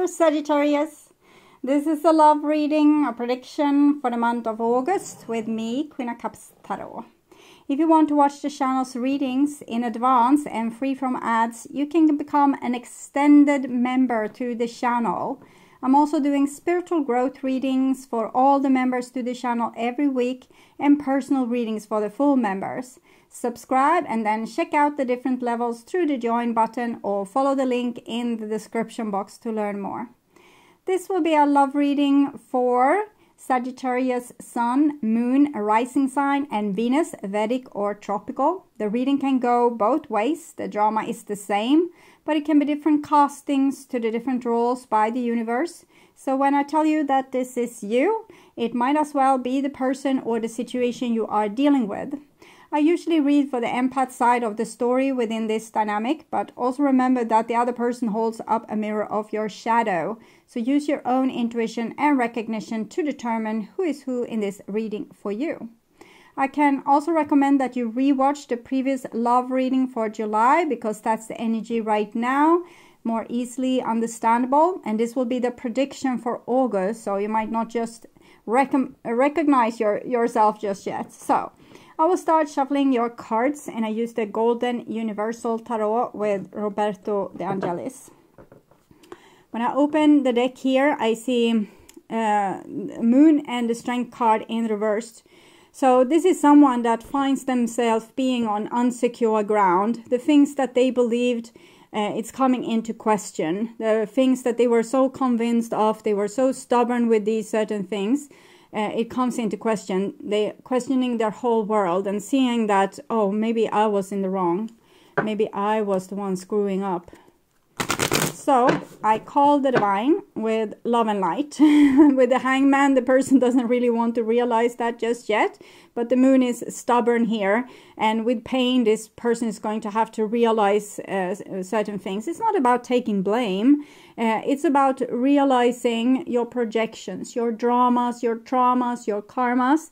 Sagittarius. This is a love reading, a prediction for the month of August with me, Queen of Cups Tarot. If you want to watch the channel's readings in advance and free from ads, you can become an extended member to the channel. I'm also doing spiritual growth readings for all the members to the channel every week and personal readings for the full members. Subscribe and then check out the different levels through the join button or follow the link in the description box to learn more. This will be a love reading for Sagittarius Sun, Moon, rising sign, and Venus, Vedic or tropical. The reading can go both ways. The drama is the same, but it can be different castings to the different roles by the universe. So when I tell you that this is you, it might as well be the person or the situation you are dealing with. I usually read for the empath side of the story within this dynamic, but also remember that the other person holds up a mirror of your shadow. So use your own intuition and recognition to determine who is who in this reading for you. I can also recommend that you rewatch the previous love reading for July, because that's the energy right now, more easily understandable. And this will be the prediction for August, so you might not just recognize yourself just yet. So I will start shuffling your cards, and I use the Golden Universal Tarot with Roberto De Angelis. When I open the deck here, I see Moon and the Strength card in reversed. So this is someone that finds themselves being on unsecure ground. The things that they believed, it's coming into question. The things that they were so convinced of, they were so stubborn with these certain things. It comes into question. They're questioning their whole world and seeing that, oh, maybe I was in the wrong. Maybe I was the one screwing up. So I call the divine with love and light. With the hangman, the person doesn't really want to realize that just yet. But the moon is stubborn here. And with pain, this person is going to have to realize certain things. It's not about taking blame. It's about realizing your projections, your dramas, your traumas, your karmas.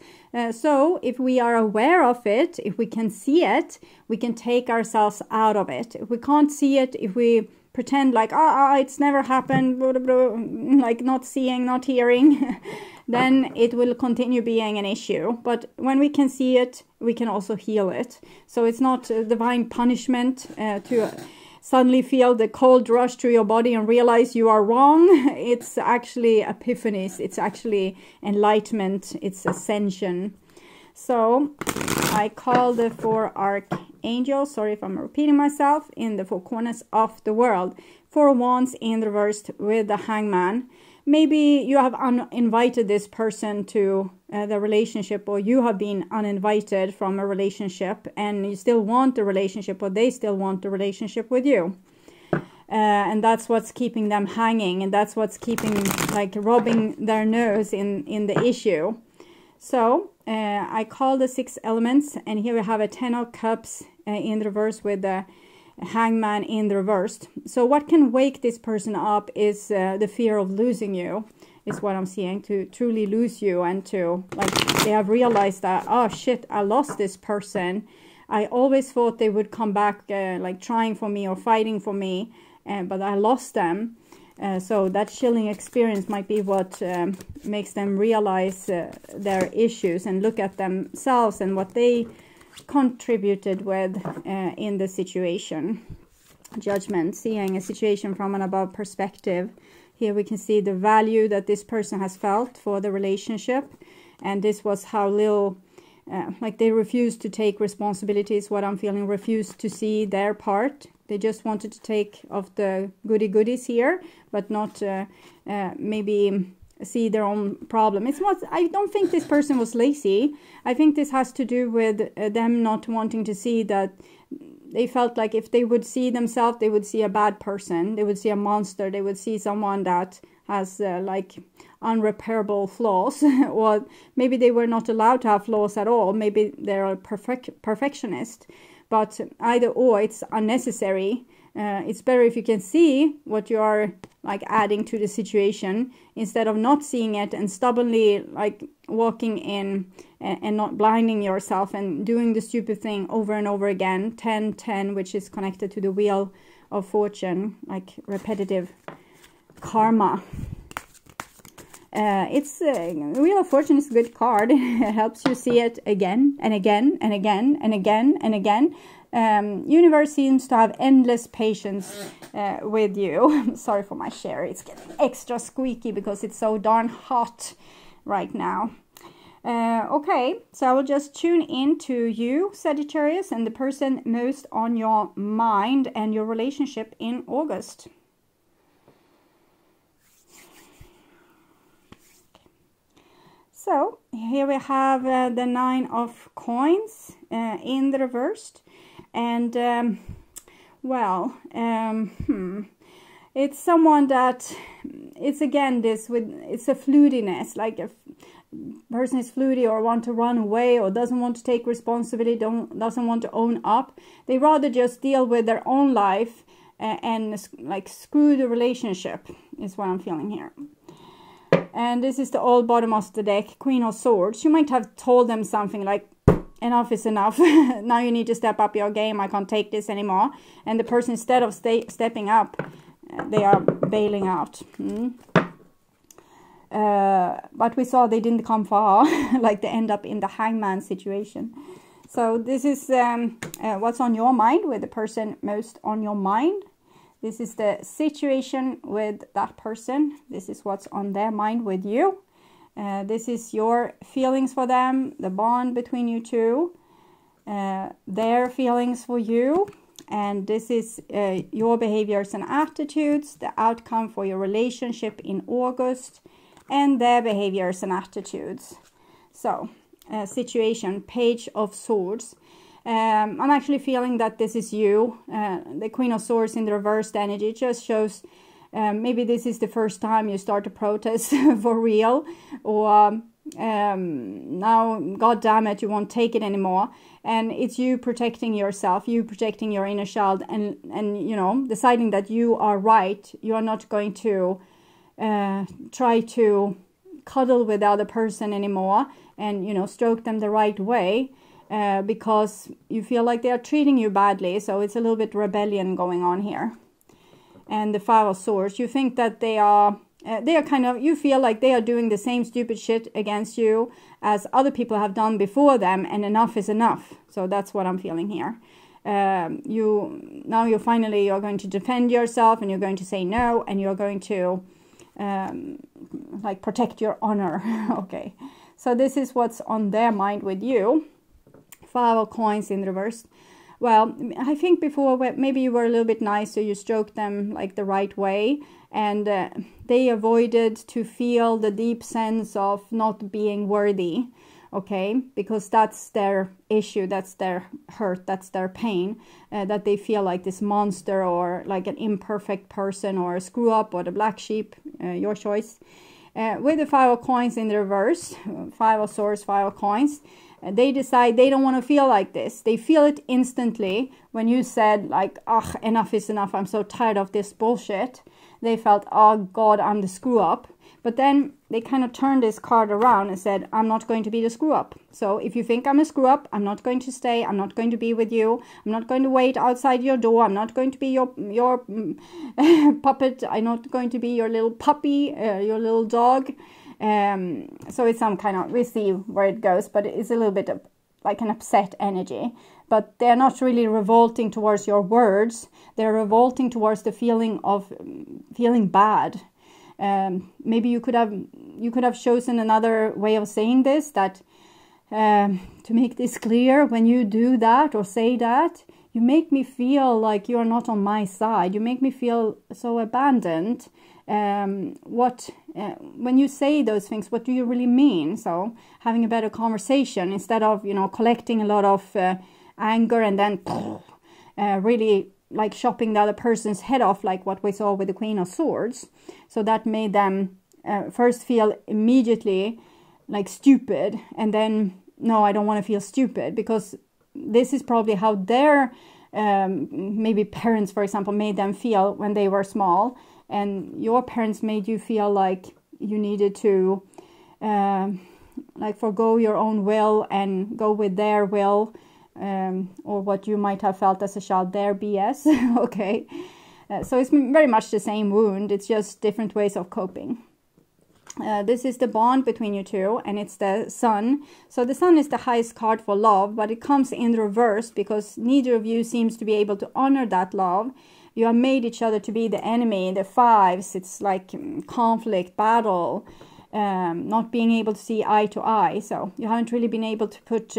So if we are aware of it, if we can see it, we can take ourselves out of it. If we can't see it, if we pretend like, it's never happened, blah, blah, blah, like not seeing, not hearing, then it will continue being an issue. But when we can see it, we can also heal it. So it's not divine punishment to suddenly feel the cold rush through your body and realize you are wrong. It's actually epiphanies. It's actually enlightenment. It's ascension. So I call the four archangels, sorry if I'm repeating myself, in the four corners of the world. Four wands in reversed with the hangman. Maybe you have uninvited this person to the relationship, or you have been uninvited from a relationship and you still want the relationship, or they still want the relationship with you. And that's what's keeping them hanging, and that's what's keeping, like, rubbing their nose in the issue. So I call the 6 elements, and here we have a 10 of cups in reverse with the hangman in the reversed. So what can wake this person up is the fear of losing you, is what I'm seeing, to truly lose you, and to, like, they have realized that, oh shit, I lost this person. I always thought they would come back like trying for me or fighting for me, but I lost them. So that chilling experience might be what makes them realize their issues and look at themselves and what they contributed with in the situation. Judgment, seeing a situation from an above perspective. Here we can see the value that this person has felt for the relationship, and this was how little, like, they refused to take responsibilities, what I'm feeling, refused to see their part. They just wanted to take of the goodies here, but not maybe see their own problem. It's not, I don't think this person was lazy. I think this has to do with them not wanting to see that. They felt like if they would see themselves, they would see a bad person. They would see a monster. They would see someone that has like unrepairable flaws. Or maybe they were not allowed to have flaws at all. Maybe they're a perfectionist. But either or, it's unnecessary. It's better if you can see what you are, like, adding to the situation, instead of not seeing it and stubbornly, like, walking in and not blinding yourself and doing the stupid thing over and over again. 10-10, which is connected to the wheel of fortune, like repetitive karma. It's Wheel of Fortune is a good card. It helps you see it again and again and again and again and again. Universe seems to have endless patience with you. Sorry for my chair. It's getting extra squeaky because it's so darn hot right now. Okay, so I will just tune in to you, Sagittarius, and the person most on your mind and your relationship in August. So here we have the 9 of Coins in the reversed, and it's someone that it's again this with it's a floodiness, like a person is floody or want to run away or doesn't want to take responsibility, doesn't want to own up. They rather just deal with their own life and like screw the relationship is what I'm feeling here. And this is the old bottom of the deck, Queen of Swords. You might have told them something like, enough is enough. Now you need to step up your game. I can't take this anymore. And the person, instead of stepping up, they are bailing out. But we saw they didn't come far. Like they end up in the hangman situation. So this is what's on your mind with the person most on your mind. This is the situation with that person. This is what's on their mind with you. This is your feelings for them, the bond between you two, their feelings for you. And this is your behaviors and attitudes, the outcome for your relationship in August, and their behaviors and attitudes. So, situation, Page of Swords. I'm actually feeling that this is you. The Queen of Swords in the reversed energy just shows maybe this is the first time you start to protest for real, or now, god damn it, you won't take it anymore. And it's you protecting yourself, you protecting your inner child, and you know, deciding that you are right. You are not going to try to cuddle with the other person anymore and, you know, stroke them the right way. Because you feel like they are treating you badly, so it's a little bit rebellion going on here. And the 5 of Swords, you think that they are kind of, you feel like they are doing the same stupid shit against you as other people have done before them, and enough is enough. So that's what I'm feeling here. You're going to defend yourself, and you're going to say no, and you're going to like protect your honor. Okay, so this is what's on their mind with you. 5 of Coins in reverse. Well, I think before maybe you were a little bit nice, so you stroked them like the right way, and they avoided to feel the deep sense of not being worthy, okay? Because that's their issue, that's their hurt, that's their pain, that they feel like this monster or like an imperfect person or a screw up or the black sheep, your choice. With the 5 of Coins in the reverse, 5 of Swords, 5 of Coins, they decide they don't want to feel like this. They feel it instantly when you said like, ugh, enough is enough, I'm so tired of this bullshit. They felt, oh God, I'm the screw up. But then they kind of turned this card around and said, I'm not going to be the screw up. So if you think I'm a screw up, I'm not going to stay. I'm not going to be with you. I'm not going to wait outside your door. I'm not going to be your puppet. I'm not going to be your little puppy, your little dog. So it's some kind of, we see where it goes, but it's a little bit of like an upset energy. But they're not really revolting towards your words. They're revolting towards the feeling of feeling bad. Maybe you could have chosen another way of saying this, that to make this clear, when you do that or say that, you make me feel like you are not on my side. You make me feel so abandoned. When you say those things, what do you really mean? So having a better conversation instead of, you know, collecting a lot of anger and then really like chopping the other person's head off, like what we saw with the Queen of Swords. So that made them first feel immediately like stupid, and then no, I don't want to feel stupid, because this is probably how their maybe parents, for example, made them feel when they were small, and your parents made you feel like you needed to like forgo your own will and go with their will, or what you might have felt as a child, their BS. Okay, So it's very much the same wound, it's just different ways of coping. This is the bond between you two, and it's the Sun. So the Sun is the highest card for love, but it comes in reverse because neither of you seems to be able to honor that love. You have made each other to be the enemy. The fives, it's like conflict, battle, not being able to see eye to eye. So you haven't really been able to put...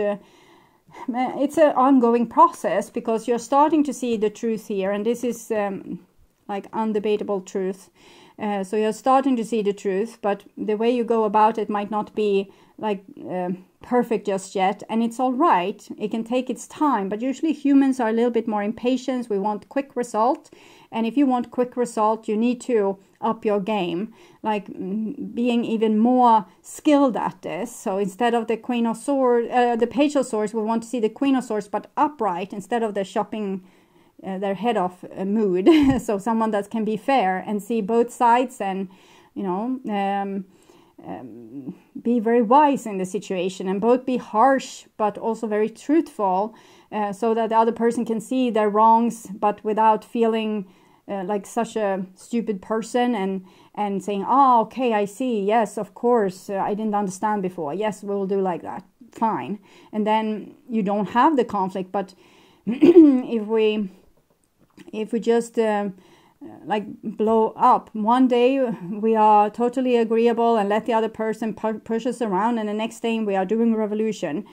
it's an ongoing process because you're starting to see the truth here, and this is like undebatable truth. So you're starting to see the truth, but the way you go about it might not be like perfect just yet, and it's all right. It can take its time, but usually humans are a little bit more impatient. We want quick result, and if you want quick result, you need to up your game, like being even more skilled at this. So instead of the Queen of Swords, the Page of Swords, we want to see the Queen of Swords, but upright instead of the shopping their head off mood. So someone that can be fair and see both sides, and you know, be very wise in the situation, and both be harsh but also very truthful, so that the other person can see their wrongs but without feeling like such a stupid person, and saying, oh, okay, I see, yes, of course, I didn't understand before, yes, we'll do like that, fine. And then you don't have the conflict. But if we just like blow up, one day we are totally agreeable and let the other person push us around, and the next day we are doing a revolution.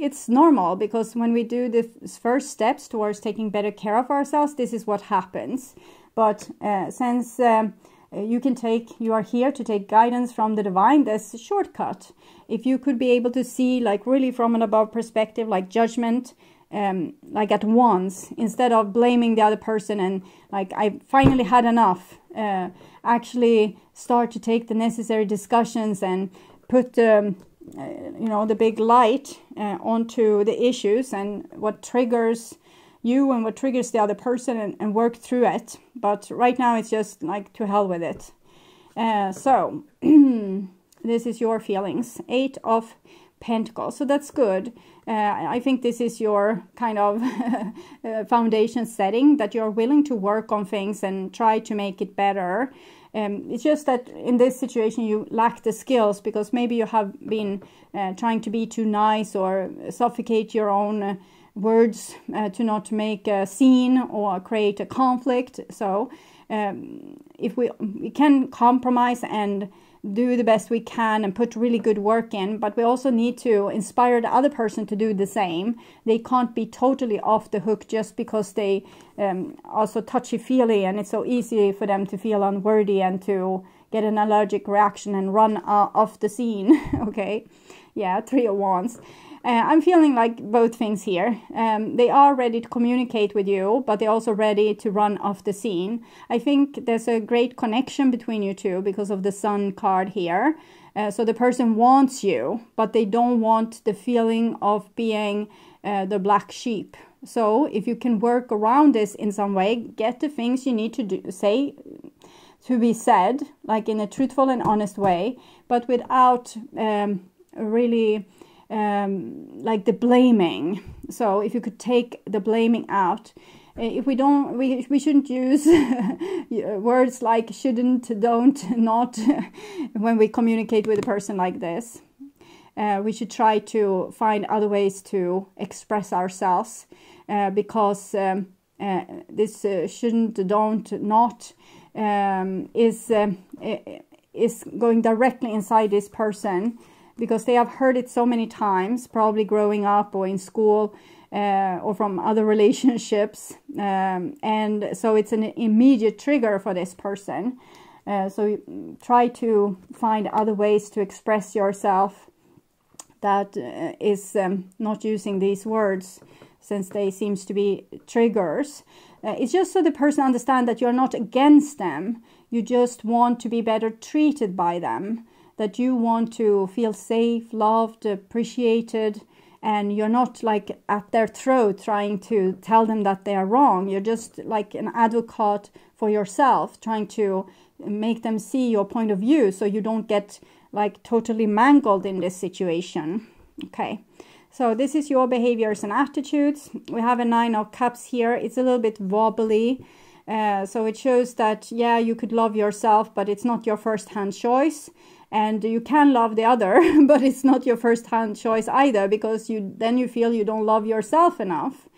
It's normal, because when we do the first steps towards taking better care of ourselves, this is what happens. But since you are here to take guidance from the divine, there's a shortcut. If you could be able to see like really from an above perspective, like judgment, like at once, instead of blaming the other person and like, I finally had enough, actually start to take the necessary discussions and put you know, the big light onto the issues and what triggers you and what triggers the other person, and work through it. But right now it's just like, to hell with it. So this is your feelings. 8 of Pentacles, so that's good. I think this is your kind of foundation setting, that you're willing to work on things and try to make it better. It's just that in this situation you lack the skills, because maybe you have been trying to be too nice or suffocate your own words to not make a scene or create a conflict. So if we can compromise and do the best we can and put really good work in, but we also need to inspire the other person to do the same. They can't be totally off the hook just because they are so touchy-feely, and it's so easy for them to feel unworthy and to get an allergic reaction and run off the scene. Okay, yeah, 3 of Wands. I'm feeling like both things here. They are ready to communicate with you, but they're also ready to run off the scene. I think there's a great connection between you two because of the Sun card here. So the person wants you, but they don't want the feeling of being the black sheep. So if you can work around this in some way, get the things you need to say to be said, like in a truthful and honest way, but without really... like the blaming. So if you could take the blaming out, if we don't, we shouldn't use words like shouldn't, don't, not when we communicate with a person like this. We should try to find other ways to express ourselves, because this shouldn't, don't, not is going directly inside this person, because they have heard it so many times, probably growing up or in school or from other relationships. And so it's an immediate trigger for this person. So try to find other ways to express yourself that is not using these words, since they seems to be triggers. It's just so the person understands that you're not against them. You just want to be better treated by them. That you want to feel safe, loved, appreciated, and you're not like at their throat trying to tell them that they are wrong. You're just like an advocate for yourself, trying to make them see your point of view so you don't get like totally mangled in this situation. Okay, So this is your behaviors and attitudes. We have a 9 of Cups here. It's a little bit wobbly. So it shows that, yeah, you could love yourself, but it's not your first-hand choice. And you can love the other, but it's not your first-hand choice either, because then you feel you don't love yourself enough.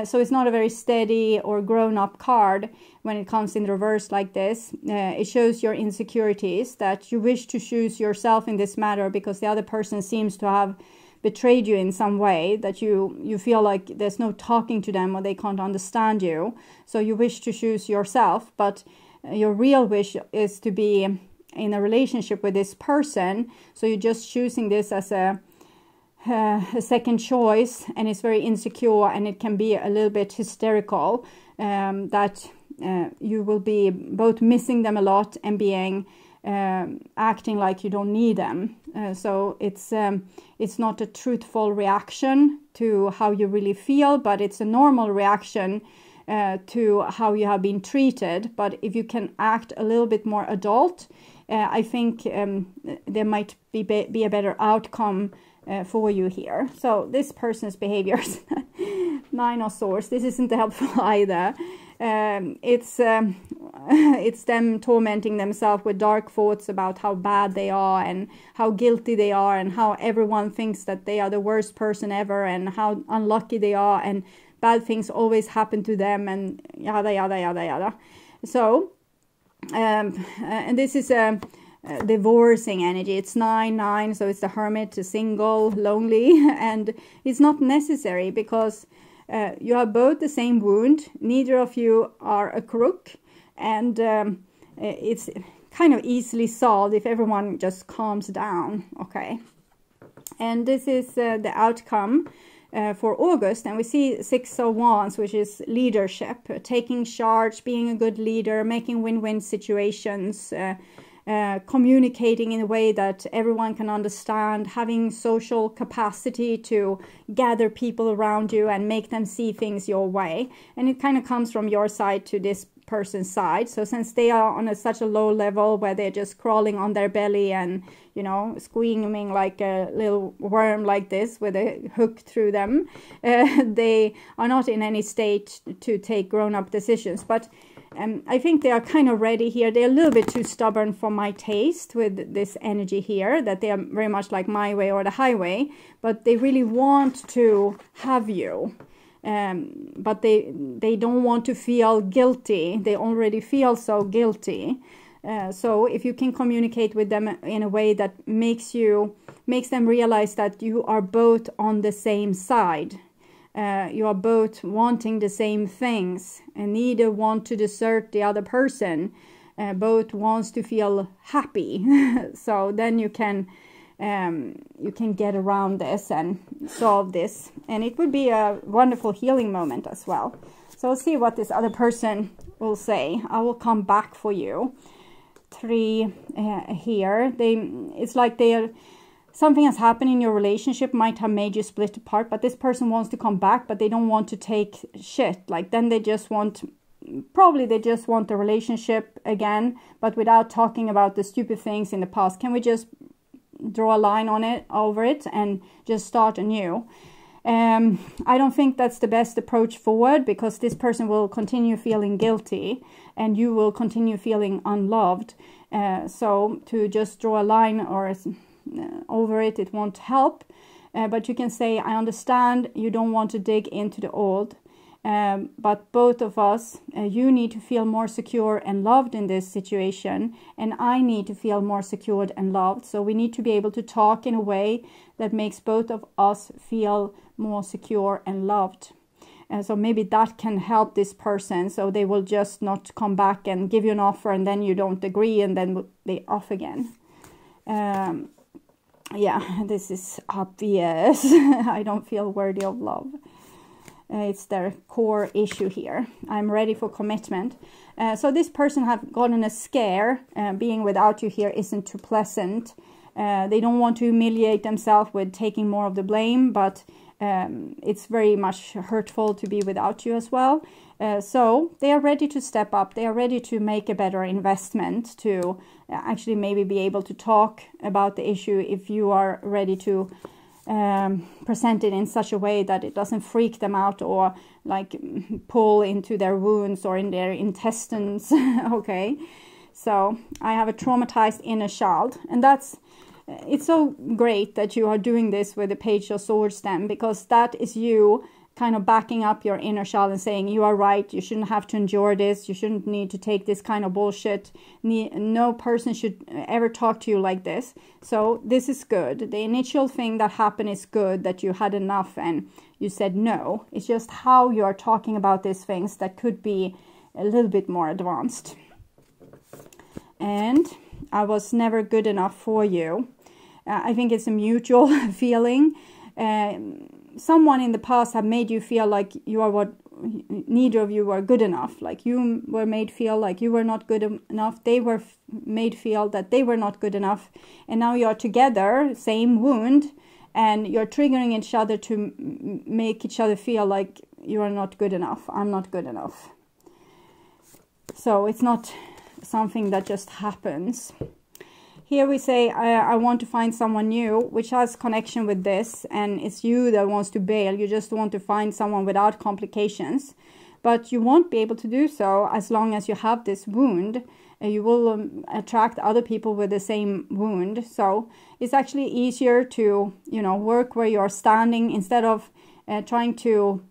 So it's not a very steady or grown-up card when it comes in reverse like this. It shows your insecurities, that you wish to choose yourself in this matter because the other person seems to have betrayed you in some way, that you feel like there's no talking to them or they can't understand you. So you wish to choose yourself, but your real wish is to be in a relationship with this person. So you're just choosing this as a second choice, and it's very insecure, and it can be a little bit hysterical, that you will be both missing them a lot and being acting like you don't need them. So it's not a truthful reaction to how you really feel, but it's a normal reaction to how you have been treated. But if you can act a little bit more adult, I think there might be a better outcome for you here. So this person's behaviors, 9 of Swords, this isn't helpful either. It's them tormenting themselves with dark thoughts about how bad they are and how guilty they are and how everyone thinks that they are the worst person ever and how unlucky they are and bad things always happen to them and yada yada yada yada. So and this is a divorcing energy. It's 9-9, so it's the Hermit, a single, lonely, and it's not necessary because you have both the same wound. Neither of you are a crook, and it's kind of easily solved if everyone just calms down. Okay, and this is the outcome for August, and we see 6 of Wands, which is leadership, taking charge, being a good leader, making win-win situations, communicating in a way that everyone can understand, having social capacity to gather people around you and make them see things your way. And it kind of comes from your side to this person's side. So since they are on such a low level where they're just crawling on their belly and, you know, squeaming like a little worm like this with a hook through them, they are not in any state to take grown-up decisions. But I think they are kind of ready here. They're a little bit too stubborn for my taste with this energy here, that they are very much like my way or the highway, but they really want to have you. But they don't want to feel guilty. They already feel so guilty. So if you can communicate with them in a way that makes them realize that you are both on the same side. You are both wanting the same things and neither want to desert the other person. Both wants to feel happy. So then you can get around this and solve this, and it would be a wonderful healing moment as well. So we'll see what this other person will say. I will come back for you. 3 here. It's like something has happened in your relationship, might have made you split apart, but this person wants to come back, but they don't want to take shit. Like then they just want the relationship again, but without talking about the stupid things in the past. Can we just draw a line over it and just start anew? I don't think that's the best approach forward, because this person will continue feeling guilty and you will continue feeling unloved. So to just draw a line or over it won't help. But you can say, I understand you don't want to dig into the old. But both of us, you need to feel more secure and loved in this situation, and I need to feel more secured and loved. So we need to be able to talk in a way that makes both of us feel more secure and loved. And so maybe that can help this person, so they will just not come back and give you an offer and then you don't agree and then they off again. Yeah, this is obvious. I don't feel worthy of love. It's their core issue here. I'm ready for commitment. So this person have gotten a scare. Being without you here isn't too pleasant. They don't want to humiliate themselves with taking more of the blame, but it's very much hurtful to be without you as well. So they are ready to step up. They are ready to make a better investment, to actually maybe be able to talk about the issue if you are ready to presented in such a way that it doesn't freak them out or like pull into their wounds or in their intestines. Okay, so I have a traumatized inner child, and it's so great that you are doing this with the Page of Swords then, because that is you kind of backing up your inner child and saying, you are right, you shouldn't have to endure this, you shouldn't need to take this kind of bullshit, no person should ever talk to you like this. So this is good. The initial thing that happened is good, that you had enough and you said no. It's just how you are talking about these things that could be a little bit more advanced. And I was never good enough for you. I think it's a mutual feeling. Someone in the past have made you feel like you are what neither of you were good enough. Like you were made feel like you were not good enough. They were made feel that they were not good enough. And now you're together, same wound, and you're triggering each other to make each other feel like you are not good enough. I'm not good enough. So it's not something that just happens. Here we say, I want to find someone new, which has connection with this, and it's you that wants to bail. You just want to find someone without complications, but you won't be able to do so as long as you have this wound. You will attract other people with the same wound. So it's actually easier to, you know, work where you're standing instead of trying to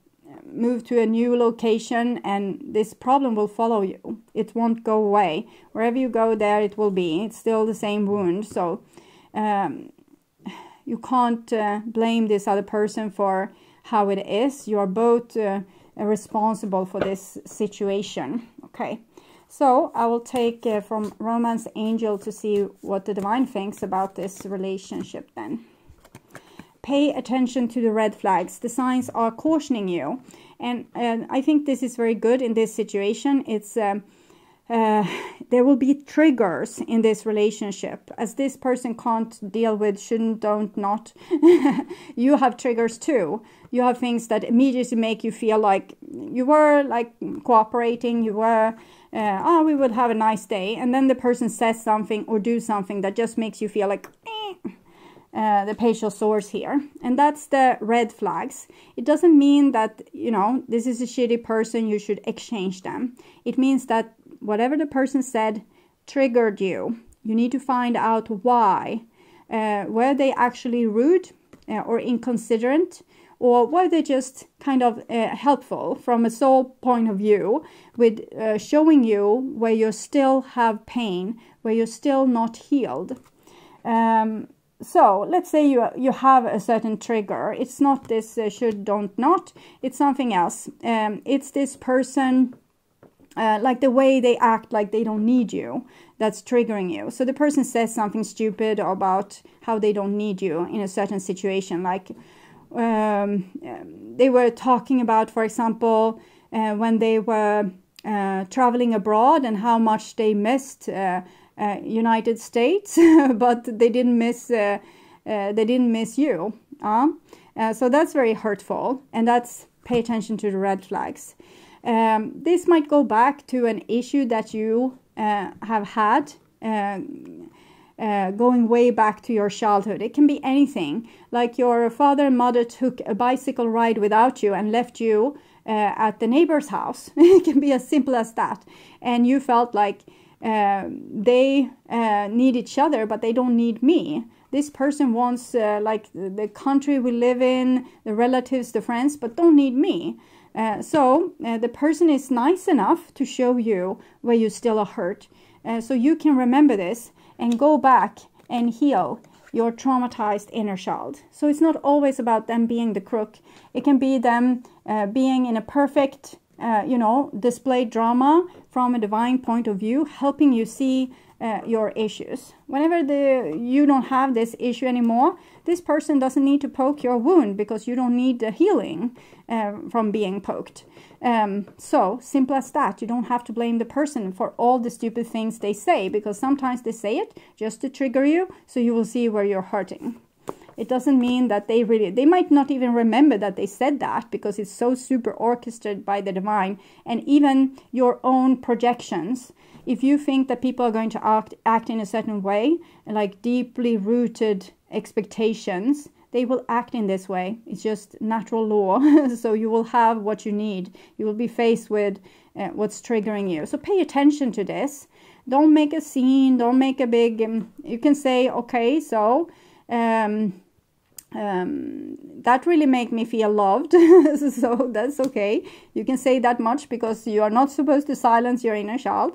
move to a new location, and this problem will follow you. It won't go away. Wherever you go, there it will be. It's still the same wound. So you can't blame this other person for how it is. You are both responsible for this situation. Okay, so I will take from Romance Angel to see what the Divine thinks about this relationship then. Pay attention to the red flags. The signs are cautioning you. And I think this is very good in this situation. It's there will be triggers in this relationship. As this person can't deal with shouldn't, don't, not. You have triggers too. You have things that immediately make you feel like you were like cooperating. You were, oh, we would have a nice day. And then the person says something or do something that just makes you feel like, the Page of Swords here, and that's the red flags. It doesn't mean that, you know, this is a shitty person, you should exchange them. It means that whatever the person said triggered you. You need to find out why. Were they actually rude or inconsiderate, or were they just kind of helpful from a soul point of view with showing you where you still have pain, where you're still not healed. So let's say you have a certain trigger. It's not this should, don't, not. It's something else. It's this person, like the way they act like they don't need you, that's triggering you. So the person says something stupid about how they don't need you in a certain situation. Like they were talking about, for example, when they were traveling abroad and how much they missed United States, but they didn't miss you. So that's very hurtful, and that's, pay attention to the red flags. This might go back to an issue that you have had going way back to your childhood. It can be anything, like your father and mother took a bicycle ride without you and left you at the neighbor's house. It can be as simple as that, and you felt like they need each other, but they don't need me. This person wants like the country we live in, the relatives, the friends, but don't need me. So the person is nice enough to show you where you still are hurt, so you can remember this and go back and heal your traumatized inner child. So it's not always about them being the crook. It can be them being in a perfect you know, display drama from a divine point of view, helping you see your issues. Whenever you don't have this issue anymore, this person doesn't need to poke your wound, because you don't need the healing from being poked. So simple as that. You don't have to blame the person for all the stupid things they say, because sometimes they say it just to trigger you, so you will see where you're hurting. It doesn't mean that they might not even remember that they said that, because it's so super orchestrated by the divine. And even your own projections, if you think that people are going to act in a certain way, like deeply rooted expectations they will act in this way. It's just natural law. So you will have what you need. You will be faced with what's triggering you. So pay attention to this. Don't make a scene. Don't make a big... you can say, okay, so... that really make me feel loved. So that's okay. You can say that much, because you are not supposed to silence your inner child.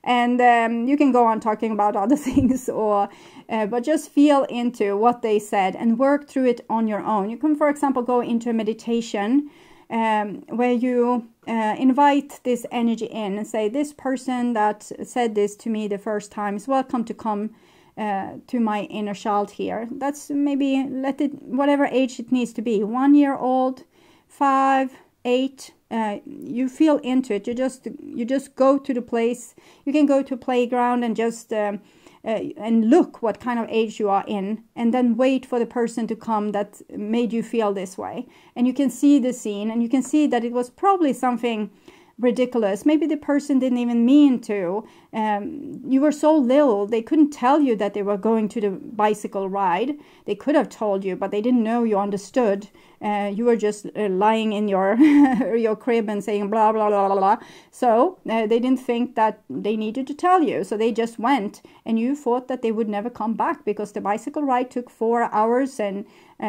And you can go on talking about other things, or but just feel into what they said and work through it on your own. You can, for example, go into a meditation where you invite this energy in and say, this person that said this to me the first time is welcome to come to my inner child here. That's maybe, let it, whatever age it needs to be, 1 year old, 5, 8. You feel into it. You just go to the place. You can go to a playground and just and look what kind of age you are in, and then wait for the person to come that made you feel this way. And you can see the scene, and you can see that it was probably something ridiculous. Maybe the person didn't even mean to. You were so little, they couldn't tell you that they were going to the bicycle ride. They could have told you, but they didn't know you understood. You were just lying in your your crib and saying blah blah blah blah blah. So they didn't think that they needed to tell you, so they just went, and you thought that they would never come back because the bicycle ride took 4 hours, and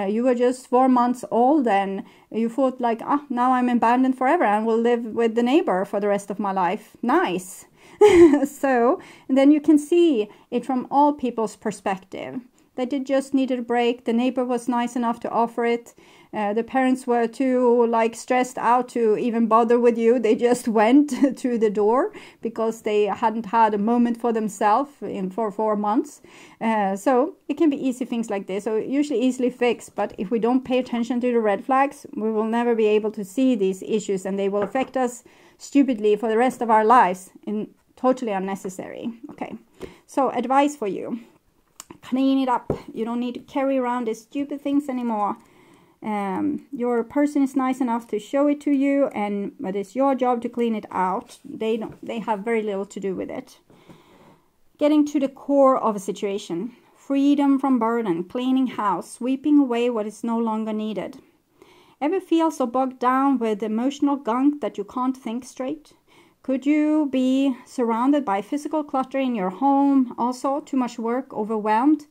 you were just 4 months old, and you thought like, now I'm abandoned forever and will live with the neighbor for the rest of my life. Nice. So, and then you can see it from all people's perspective. They just needed a break. The neighbor was nice enough to offer it. The parents were too stressed out to even bother with you. They just went through the door because they hadn't had a moment for themselves for 4 months. So it can be easy things like this. So usually easily fixed. But if we don't pay attention to the red flags, we will never be able to see these issues, and they will affect us stupidly for the rest of our lives, and totally unnecessary. Okay, so advice for you. Clean it up. You don't need to carry around these stupid things anymore. Your person is nice enough to show it to you, but it's your job to clean it out. They have very little to do with it. Getting to the core of a situation. Freedom from burden, cleaning house, sweeping away what is no longer needed. Ever feel so bogged down with emotional gunk that you can't think straight? Could you be surrounded by physical clutter in your home? Also, too much work, overwhelmed?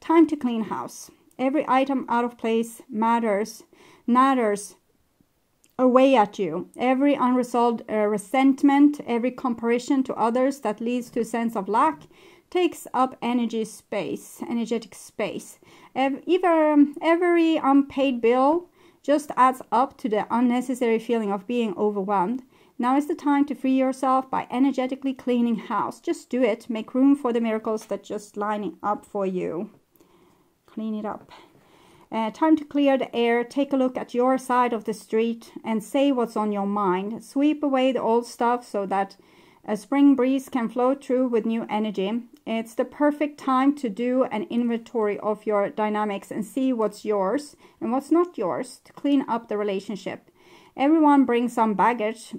Time to clean house. Every item out of place matters away at you. Every unresolved resentment, every comparison to others that leads to a sense of lack takes up energetic space. Every unpaid bill just adds up to the unnecessary feeling of being overwhelmed. Now is the time to free yourself by energetically cleaning house. Just do it. Make room for the miracles that just lining up for you. Clean it up. Time to clear the air. Take a look at your side of the street and say what's on your mind. Sweep away the old stuff so that a spring breeze can flow through with new energy. It's the perfect time to do an inventory of your dynamics and see what's yours and what's not yours, to clean up the relationship. Everyone brings some baggage.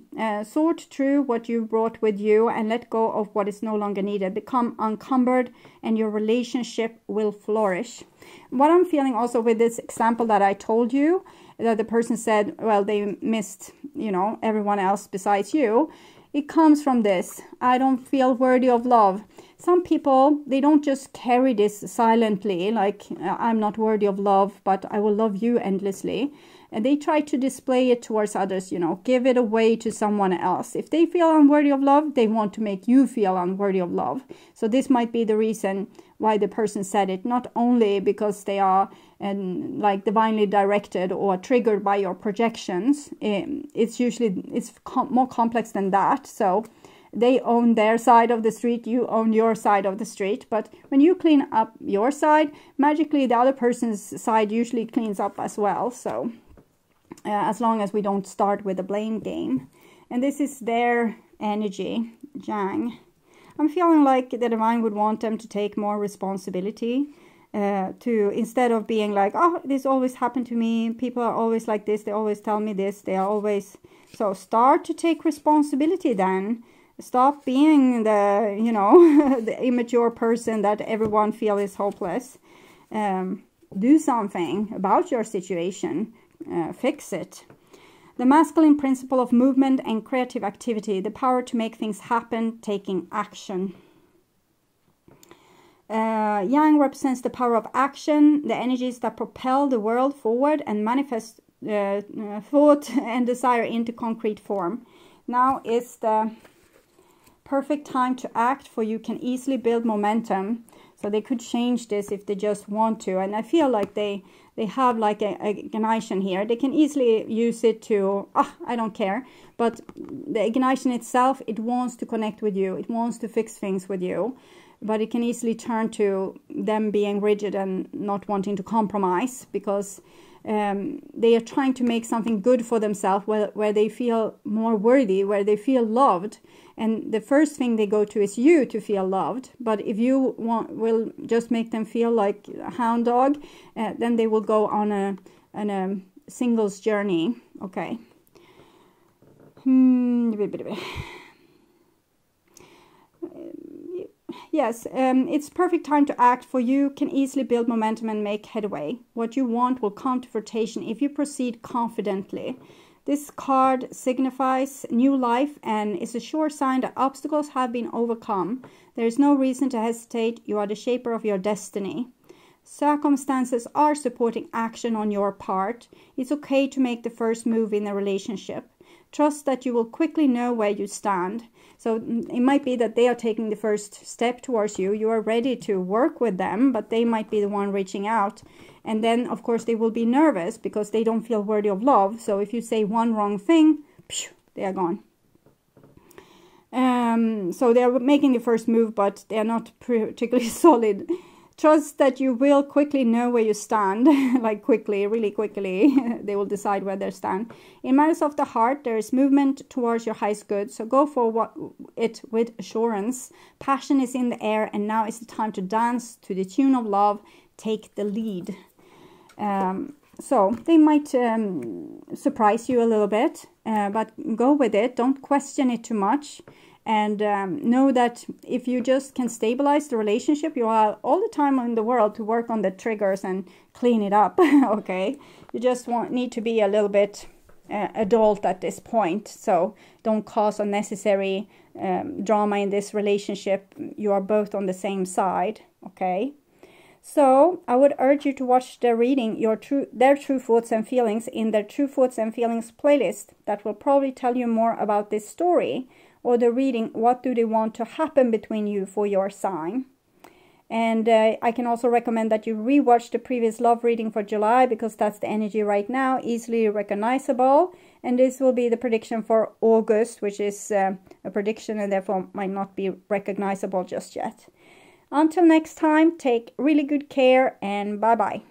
Sort through what you brought with you and let go of what is no longer needed. Become unencumbered and your relationship will flourish. What I'm feeling also with this example that I told you, that the person said, well, they missed, everyone else besides you. It comes from this. I don't feel worthy of love. Some people, they don't just carry this silently, like I'm not worthy of love, but I will love you endlessly. And they try to display it towards others, give it away to someone else. If they feel unworthy of love, they want to make you feel unworthy of love. So this might be the reason why the person said it, not only because they are divinely directed or triggered by your projections. It's more complex than that. So they own their side of the street, you own your side of the street. But when you clean up your side, magically the other person's side usually cleans up as well. So as long as we don't start with a blame game. And this is their energy, Yang. I'm feeling like the divine would want them to take more responsibility, to instead of being like, oh, this always happened to me, people are always like this, they always tell me this, they are always... So start to take responsibility then. Stop being the, the immature person that everyone feels is hopeless. do something about your situation, fix it. The masculine principle of movement and creative activity, the power to make things happen, taking action. Yang represents the power of action, the energies that propel the world forward and manifest thought and desire into concrete form. Now is the perfect time to act, for you can easily build momentum. So they could change this if they just want to. And I feel like they have like a ignition here. They can easily use it to, I don't care. But the ignition itself, it wants to connect with you. It wants to fix things with you. But it can easily turn to them being rigid and not wanting to compromise, because they are trying to make something good for themselves where they feel more worthy, where they feel loved. And the first thing they go to is you to feel loved. But if you will just make them feel like a hound dog, then they will go on a singles journey. Okay. Yes, it's perfect time to act, for you can easily build momentum and make headway. What you want will come to fruition if you proceed confidently. This card signifies new life and is a sure sign that obstacles have been overcome. There is no reason to hesitate. You are the shaper of your destiny. Circumstances are supporting action on your part. It's okay to make the first move in a relationship. Trust that you will quickly know where you stand. So it might be that they are taking the first step towards you. You are ready to work with them, but they might be the one reaching out. And then, of course, they will be nervous because they don't feel worthy of love. So if you say one wrong thing, they are gone. So they are making the first move, but they are not particularly solid. Trust that you will quickly know where you stand, like quickly, really quickly. They will decide where they stand. In matters of the heart, there is movement towards your highest good. So go for it with assurance. Passion is in the air, and now is the time to dance to the tune of love. Take the lead. So they might surprise you a little bit, but go with it. Don't question it too much. And know that if you just can stabilize the relationship, you have all the time in the world to work on the triggers and clean it up. Okay, you just need to be a little bit adult at this point. So don't cause unnecessary drama in this relationship. You are both on the same side. Okay. So I would urge you to watch the reading their true thoughts and feelings in their True Thoughts and Feelings playlist. That will probably tell you more about this story. Or the reading, what do they want to happen between you for your sign. And I can also recommend that you rewatch the previous love reading for July, because that's the energy right now, easily recognizable. And this will be the prediction for August, which is a prediction and therefore might not be recognizable just yet. Until next time, take really good care and bye-bye.